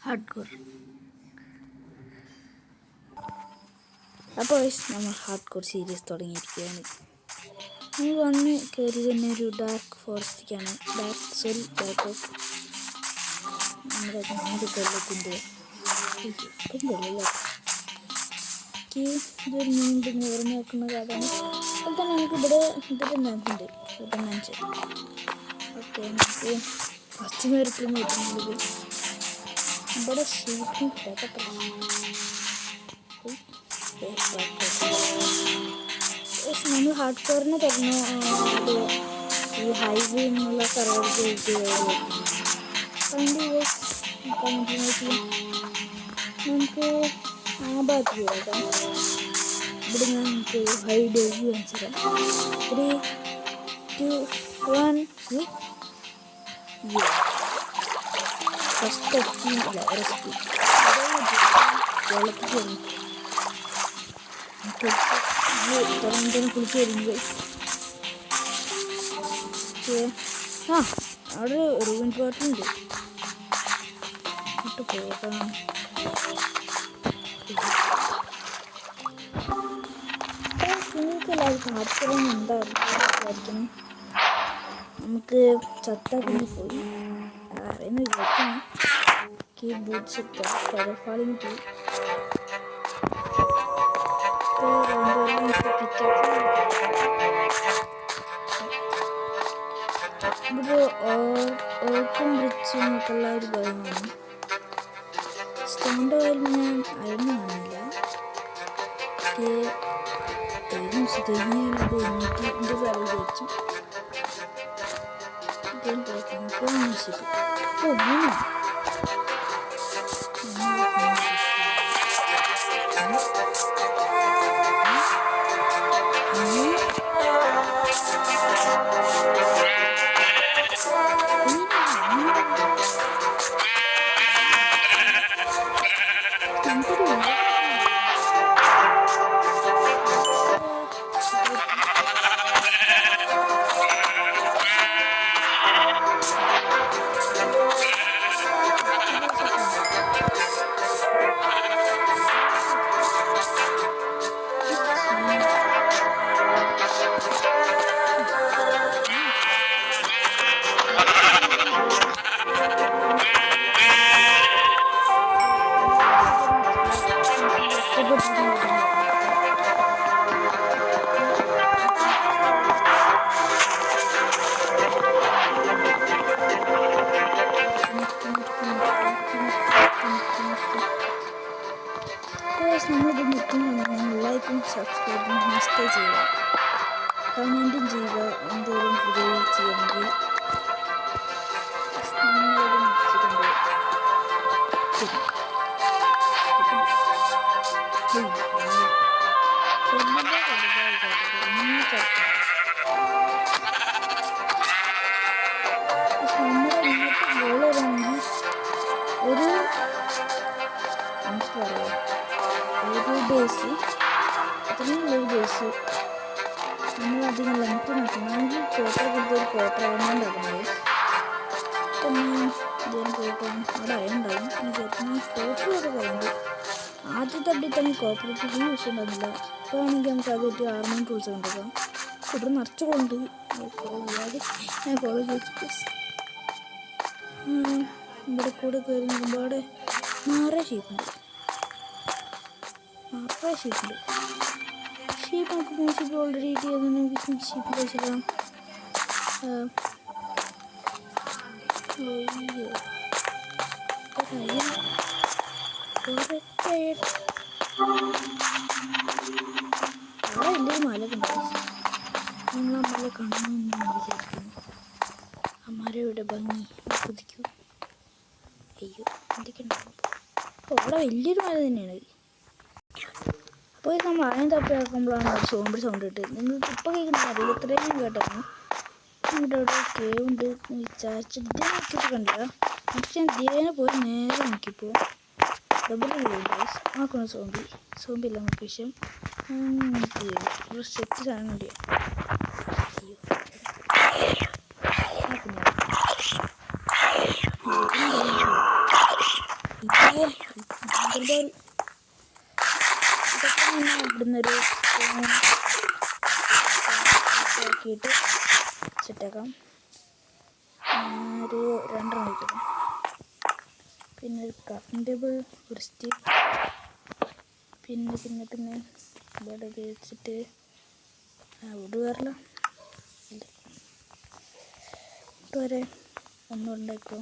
Hardcore. അപ്പോൾ നമ്മൾ hardcore series തുടങ്ങിയിരിക്കുകയാണ്. നമ്മൾ വന്ന് കയറി തന്നെ ഒരു ഡാർക്ക് ഫോറസ്റ്റിലേക്കാണ്. നമ്മുടെ കൊല്ലത്തിൻ്റെ കൊല്ലല്ലേ ഇതൊരു നീണ്ട് നിറഞ്ഞു വെക്കുന്ന കാടാണ്. അതുപോലെ തന്നെ നമുക്കിവിടെ ഇതൊക്കെ നദിയുണ്ട്. ഓക്കെ, നമുക്ക് ഫസ്റ്റ് നേരത്തിൽ നോക്കുന്നത് ഇവിടെ ഷീപ്പിംഗ് നമ്മൾ ഹാർഡ് കോറിന് പറഞ്ഞു. ഈ ഹൈവേ എന്നുള്ള സർവർക്ക് നമുക്ക് ആ ഭാഗത്ത് പോകാം. ഇവിടെ നമുക്ക് ഹൈഡ് കാണിച്ചു തരാം. 3, 2, 1 ഫസ്റ്റ് അല്ല റെസ്പി വെള്ളത്തിൽ കുളിച്ച് വരുന്നത്. അവിടെ ഒരു ഇമ്പോർട്ടൻ്റ് ഇട്ട് പോകാം. നിങ്ങൾക്കെല്ലാവർക്കും ആർക്കെല്ലാം ഉണ്ടായിരിക്കണം. നമുക്ക് ചത്താക്കി പോയി അറിയുന്ന വിചാരിക്കണം. ബൂട്ട്സ് ഫാളിങ് പോയി. ഇവിടെ ഓർക്കും ബ്രിഡ്ജും ഒക്കെ ഉള്ള ഒരു ഭാഗമാണ്. സ്റ്റോണിൻ്റെ കാര്യം ഞാൻ അയന്നു കാണില്ല. വെച്ചു നമ്മളിത് നിർത്തുന്നുണ്ടെങ്കിൽ ലൈക്കും സബ്സ്ക്രൈബും മസ്റ്റ് ചെയ്യുക. കമൻറ്റും ചെയ്യുക. എന്തെങ്കിലും പുതിയ ചെയ്യണമെങ്കിൽ നമ്മളത് നിർത്തിയിട്ടുണ്ട്. നമ്മുടെ ഇന്നത്തെ ഗോൾ വരാണെങ്കിൽ ഒരു നമുക്ക് പറയാം ഒരു ബേസ് അത്രയുള്ളൊരു ബേസ് നമ്മളധികം ലെങ്ത്ത് നോക്കണമെങ്കിൽ കോട്ടർ കൊടുത്തൊരു കോട്ടർ ആകുന്നുണ്ടാകുന്നത് പിന്നെ ഇതിന് പോയപ്പോൾ അവിടെ അയണ്ടാകും. വിചാരിക്കുന്നു കോപ്പറൊക്കെ പറയുന്നത് ആദ്യത്തെ അപ്ഡേറ്റ് തന്നെ കോപ്പറേറ്റ് യൂസ് ഉണ്ടാകുന്നില്ല. ഇപ്പോൾ ആണെങ്കിൽ നമുക്ക് അതൊരു ആർമി ടൂൾസ് കൊണ്ടുപോകാം. ഇവിടെ നിറച്ച് കൊണ്ട് ഞാൻ കോളേജ് വെച്ചിട്ട് ഇവിടെ കൂടെ കയറി നോക്കുമ്പോൾ അവിടെ നിറയെ ഷീപ്പുണ്ട്. ഷീപ്പ് നമുക്ക് 3 ഷീപ്പ് ഓൾറെഡി കിട്ടിയത്. നമുക്ക് ഷീപ്പ് കഴിച്ചിടാം. വലിയൊരു മല കണ്ടു. നിങ്ങൾ ആ മല കാണണമെന്ന് ഞാൻ വിചാരിക്കുന്നു. ആ മരയുടെ ഭംഗി കുതിക്കൂ. അയ്യോ എന്തൊക്കെ ഉണ്ടാകും. അവിടെ വലിയൊരു മല തന്നെയാണ്. അപ്പോൾ നമ്മൾ ആദ്യം തപ്പിയാക്കുമ്പോഴാണ് ഒരു സൗണ്ട് ഇട്ട് നിങ്ങൾക്ക് ഇപ്പോൾ കേൾക്കുന്ന അറിയില്ല. ഇത്രയും കേട്ടായിരുന്നു. ഇവിടെ ഇവിടെ കേവുണ്ട് വിചാരിച്ചിട്ട് നോക്കിയിട്ട് കണ്ടില്ല. പക്ഷെ ഞാൻ ദേനെ പോയി നേരെ നോക്കിയപ്പോൾ ഡബിൾ ആക്കുന്ന സോംബില്ല നമുക്ക് വിഷയം. ഒരു സെറ്റ് സാധനം ഉണ്ട്. അയ്യോ ഇവിടുന്നൊരു ആക്കിയിട്ട് സെറ്റാക്കാം. ഒരു 2 വയ്ക്കണം. പിന്നെ ഒരു ക്രാഫ്റ്റിംഗ് ടേബിൾ, ഒരു സ്റ്റിക്ക്, പിന്നെ ഇവിടെ വെച്ചിട്ട് വുഡ് വരല വുഡ് വരെ ഒന്നും ഉണ്ടാക്കോ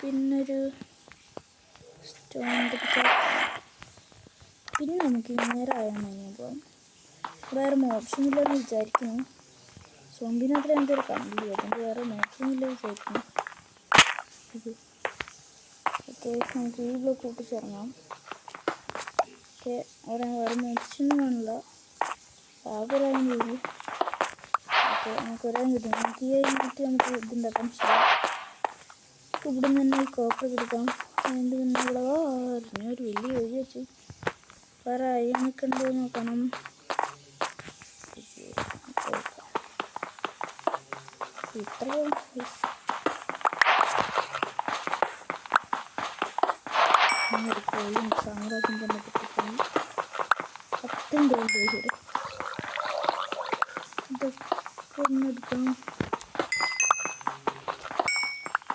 പിന്നൊരു സ്റ്റോൺ. പിന്നെ നമുക്ക് നേരെ ആയാൽ മതി. അപ്പം വേറെ ഓപ്ഷൻ ഇല്ലെന്ന് വിചാരിക്കുന്നു. സോമ്പിനകത്ത് എന്തൊരു കണ്ടില്ല, അതുകൊണ്ട് വേറെ ഓപ്ഷനില്ല വിചാരിക്കുന്നു. ഓക്കെ, നമുക്ക് ഈ ബ്ലോക്ക് കൂട്ടിച്ചിറങ്ങാം. ഓക്കെ, അവിടെ വേറെ ഓപ്ഷനും കാണില്ല. ആകെ ഒരാളും ചെയ്തു. ഓക്കെ, നമുക്ക് ഒരാളും കിട്ടും. നമുക്ക് ഈ കഴിഞ്ഞിട്ട് നമുക്ക് ഇതുണ്ടാക്കാം. ഇവിടെ നിന്ന് തന്നെ ഈ കോപ്പർ എടുക്കാം. അതിൻ്റെ പിന്നെ ഇവിടെ ഒരു വലിയ വഴി വെച്ചു. വേറെ അയ്യനൊക്കെ ഉണ്ടോ നോക്കണം. ഇത്ര കോഴിയും സാമ്രാജ്യം തന്നെ കിട്ടിപ്പോയി. 10 ഗോൾഡ് ഇവിടെ. ഇതൊക്കെ ഒന്നെടുക്കാം.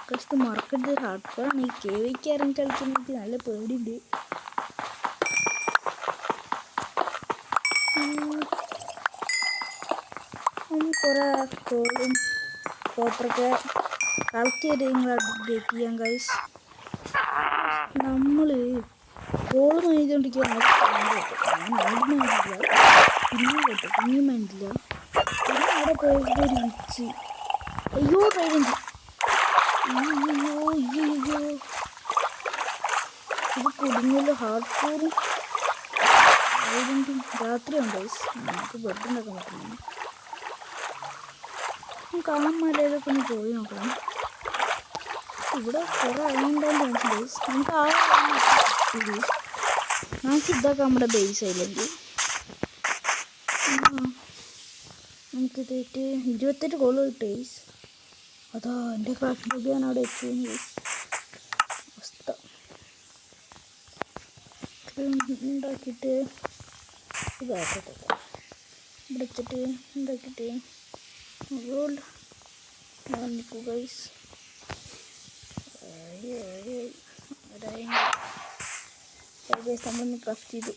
കഷ്ടം മറക്കരുത്. ഹാർഡ് കോറാണ്. ഈ കേവിക്ക് ഇറങ്ങി കളിക്കുന്നത് നല്ല പേടിയുണ്ട്. കുറേ കോളും കോപ്പറൊക്കെ കളക്ട് ചെയ്ത് നിങ്ങൾ ബ്രേക്ക് ചെയ്യാം ഗൈസ്. നമ്മൾ കോള് മൈതുകൊണ്ടിരിക്കുക. പിന്നെയും വേണ്ടില്ല. പിന്നെ അവിടെ പോയിട്ട് ഒരു വിച്ച്. അയ്യോ ട്രെയിനുണ്ട്. അയ്യോ ഇത് കുടുങ്ങല്ലോ. ഹാർഡ് കോറും രാത്രിയുണ്ട് ഗൈസ്. നമുക്ക് ബെഡ് ഉണ്ടാക്കാൻ പറ്റുന്നു. നമുക്ക് ആ മലയിലൊക്കെ ഒന്ന് പോയി നോക്കണം. ഇവിടെ കുറേ അയണ്ടാന്ന് ഗൈസ്. നമുക്ക് നമുക്ക് ഇതൊക്കെ നമ്മുടെ ബേസ് ആയില്ലെങ്കിൽ നമുക്കിതായിട്ട് 28 കോള് കിട്ടും ഗൈസ്. അതാ എൻ്റെ ക്രാഫ്റ്റ് ബോബി ഞാൻ അവിടെ എത്തി ഗൈസ്. അവസ്ഥ ഉണ്ടാക്കിയിട്ട് ഇതാക്കട്ടെ. ഇവിടെ വെച്ചിട്ട് ഉണ്ടാക്കിയിട്ട് ഗോൾഡ് നിൽക്കൂ ഗൈസ്. നമ്മളൊന്ന് ക്രാഫ്റ്റ് ചെയ്തു.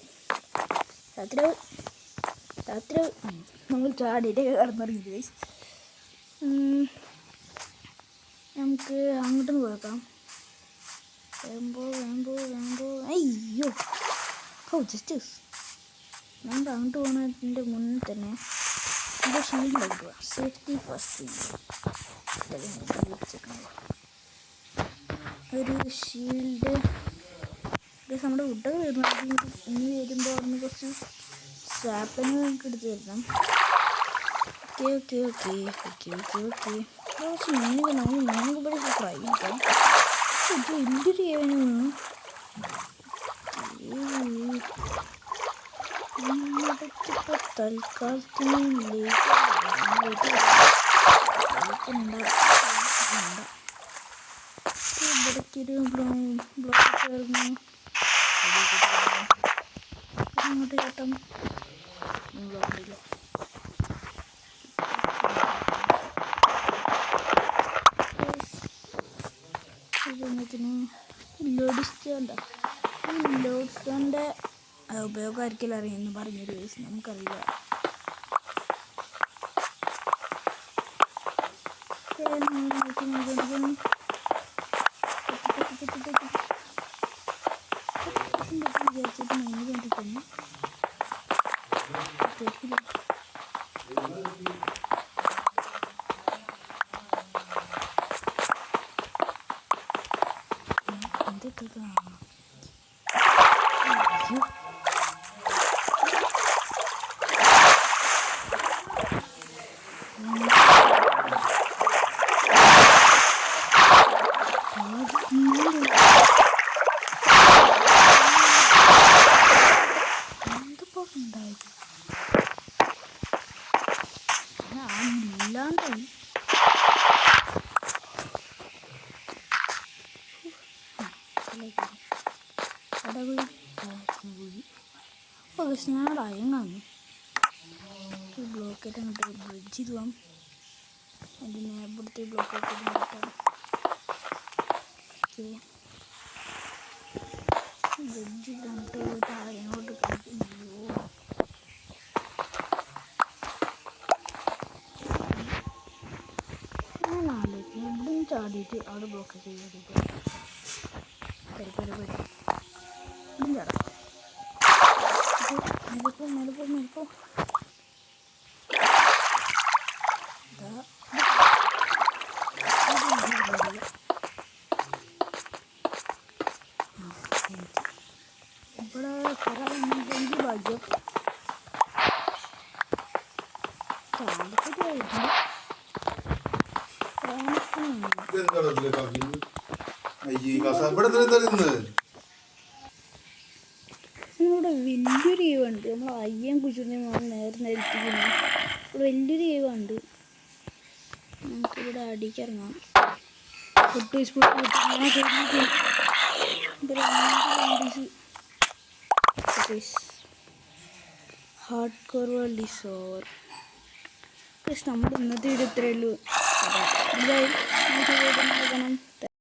രാത്രി നമ്മൾ ചാടിയിട്ടൊക്കെ കടന്നിറങ്ങി ഗൈസ്. നമുക്ക് അങ്ങോട്ടൊന്ന് പോയേക്കാം. വേമ്പോ അയ്യോ ജസ്റ്റ് നമുക്ക് അങ്ങോട്ട് പോകുന്നതിൻ്റെ മുന്നിൽ തന്നെ എൻ്റെ ഷീൽഡ് എടുക്കുക. സേഫ്റ്റി ഫസ്റ്റ് ഒരു ഷീൽഡ്. നമ്മുടെ വുഡൊക്കെ വരുന്നത് ഇനി വരുമ്പോൾ അവിടുന്ന് കുറച്ച് സ്വാപ്പിന് നമുക്ക് എടുത്ത് തരണം. ഓക്കെ കുറച്ച് മീനുകൾ നമ്മൾ മീനൊക്കെ പഠിച്ച് ഫ്രൈ ചെയ്യാം. ഇത് വലിയൊരു ഏവനാണ്. നമ്മളിപ്പോൾ തൽക്കാലത്തിന് ഇവിടേക്കൊരു ബ്ലോക്ക് ചേർന്ന് അങ്ങോട്ട് ചേട്ടം ബ്ലോക്കില്ല. ലോഡ് സ്റ്റോണിൻ്റെ ഉപയോഗം ആയിരിക്കില്ല അറിയുമെന്ന് പറഞ്ഞൊരു കേസ് നമുക്കറിയില്ല. വിചാരിച്ചിട്ട് മൈൻഡ് വേണ്ടി തന്നെ എന്തൊക്കെ ഉണ്ടായത് ചാണ്ടാണ്. ഞാനോട് അയങ്ങാന്ന് ബ്ലോക്കായിട്ട് അങ്ങോട്ട് ബ്രിഡ്ജ് ചെയ്ത് പോകാം. അതിന് ഇവിടുത്തെ ബ്ലോക്കായിട്ട് ബ്രിഡ്ജ് കണ്ടിട്ട് താഴോട്ട് കളിക്കുന്നു. ഞാൻ ആലോചിക്കും എവിടെയും ചാടിയിട്ട് അവിടെ ബ്ലോക്ക് ചെയ്തിട്ട് പരിപാടി ഇതും ചാടാം. മേലപ്പോ ഇവിടെ എനിക്ക് ഭാഗ്യം ഇവിടെ വലിയൊരു കേവുണ്ട്. നമ്മൾ അയ്യം കുഴിച്ചിട്ട് നേരെ നിരത്തിക്കുന്നു. ഇവിടെ വലിയൊരു കേവുണ്ട്. നമുക്കിവിടെ അടിക്ക് ഇറങ്ങാം. Hard core world is over. നമ്മുടെ ഇന്നത്തെ വീഡിയോ ഇത്രയേ ഉള്ളൂ.